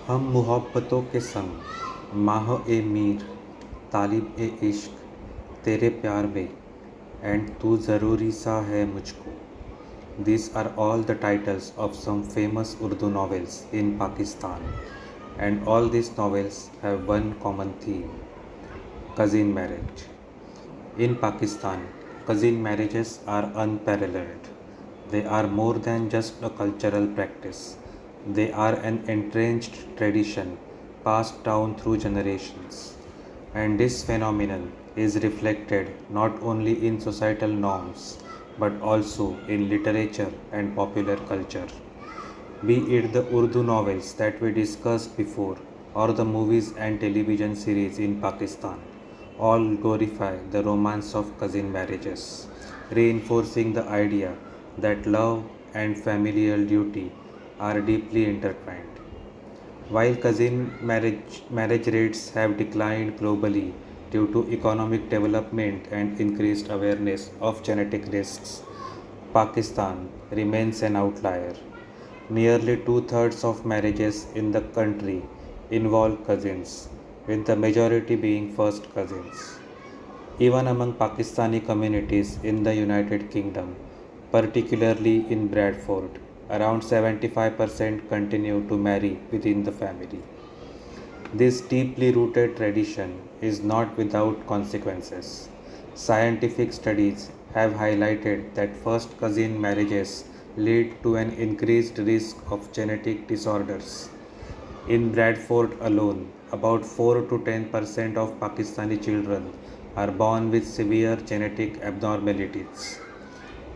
हम मुहब्बतों के संग माह ए मीर तालिब ए इश्क तेरे प्यार में एंड तू ज़रूरी सा है मुझको. These are all the titles of some famous Urdu novels in Pakistan, and all these novels have one common theme: cousin marriage. In Pakistan, cousin marriages are unparalleled. They are more than just a cultural practice, they are an entrenched tradition passed down through generations. And this phenomenon is reflected not only in societal norms but also in literature and popular culture. Be it the Urdu novels that we discussed before or the movies and television series in Pakistan, all glorify the romance of cousin marriages, reinforcing the idea that love and familial duty are deeply intertwined. While marriage rates have declined globally due to economic development and increased awareness of genetic risks, Pakistan remains an outlier. Nearly two-thirds of marriages in the country involve cousins, with the majority being first cousins. Even among Pakistani communities in the United Kingdom, particularly in Bradford, around 75% continue to marry within the family. This deeply rooted tradition is not without consequences. Scientific studies have highlighted that first cousin marriages lead to an increased risk of genetic disorders. In Bradford alone, about 4 to 10% of Pakistani children are born with severe genetic abnormalities.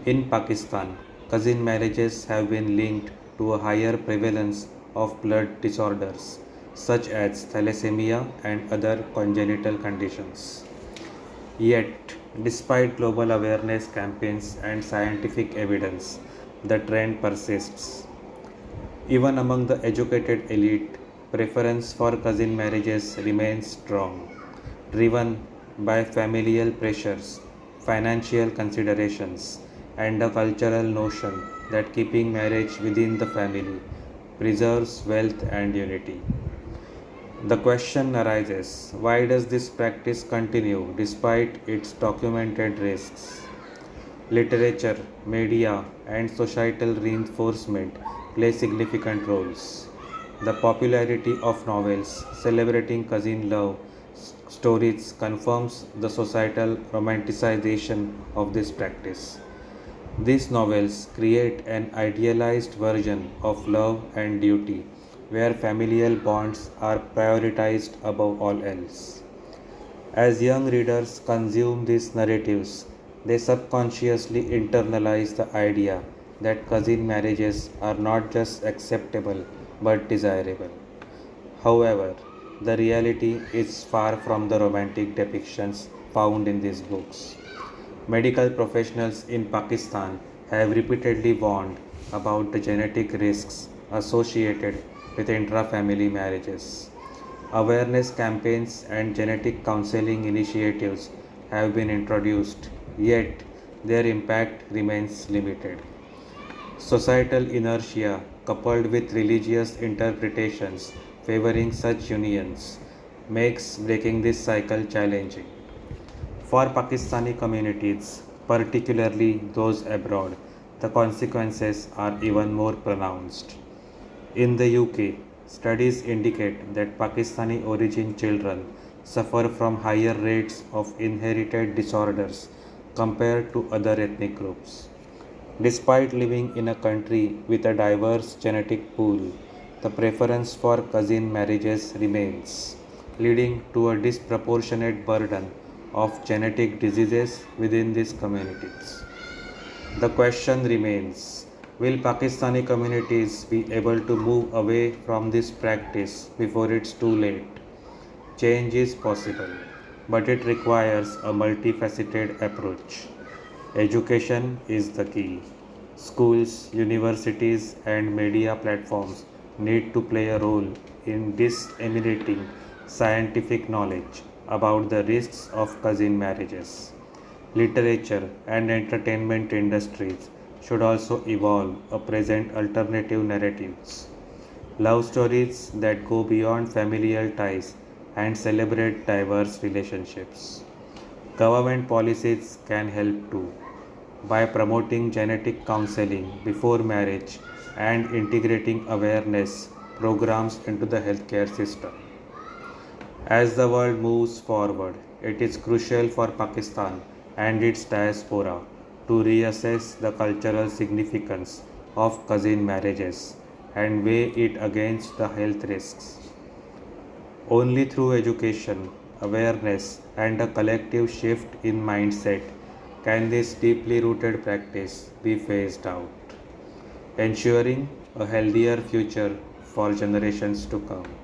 In Pakistan, cousin marriages have been linked to a higher prevalence of blood disorders such as thalassemia and other congenital conditions. Yet, despite global awareness campaigns and scientific evidence, the trend persists. Even among the educated elite, preference for cousin marriages remains strong, driven by familial pressures, financial considerations, and a cultural notion that keeping marriage within the family preserves wealth and unity. The question arises, why does this practice continue despite its documented risks? Literature, media, and societal reinforcement play significant roles. The popularity of novels celebrating cousin love stories confirms the societal romanticization of this practice. These novels create an idealized version of love and duty where familial bonds are prioritized above all else. As young readers consume these narratives, they subconsciously internalize the idea that cousin marriages are not just acceptable but desirable. However, the reality is far from the romantic depictions found in these books. Medical professionals in Pakistan have repeatedly warned about the genetic risks associated with intra-family marriages. Awareness campaigns and genetic counseling initiatives have been introduced, yet their impact remains limited. Societal inertia, coupled with religious interpretations favoring such unions, makes breaking this cycle challenging. For Pakistani communities, particularly those abroad, the consequences are even more pronounced. In the UK, studies indicate that Pakistani origin children suffer from higher rates of inherited disorders compared to other ethnic groups. Despite living in a country with a diverse genetic pool, the preference for cousin marriages remains, leading to a disproportionate burden of genetic diseases within these communities. The question remains, will Pakistani communities be able to move away from this practice before it's too late? Change is possible, but it requires a multifaceted approach. Education is the key. Schools, universities, and media platforms need to play a role in disseminating scientific knowledge about the risks of cousin marriages. Literature and entertainment industries should also evolve a present alternative narratives. Love stories that go beyond familial ties and celebrate diverse relationships. Government policies can help too by promoting genetic counseling before marriage and integrating awareness programs into the healthcare system. As the world moves forward, it is crucial for Pakistan and its diaspora to reassess the cultural significance of cousin marriages and weigh it against the health risks. Only through education, awareness, and a collective shift in mindset can this deeply rooted practice be phased out, ensuring a healthier future for generations to come.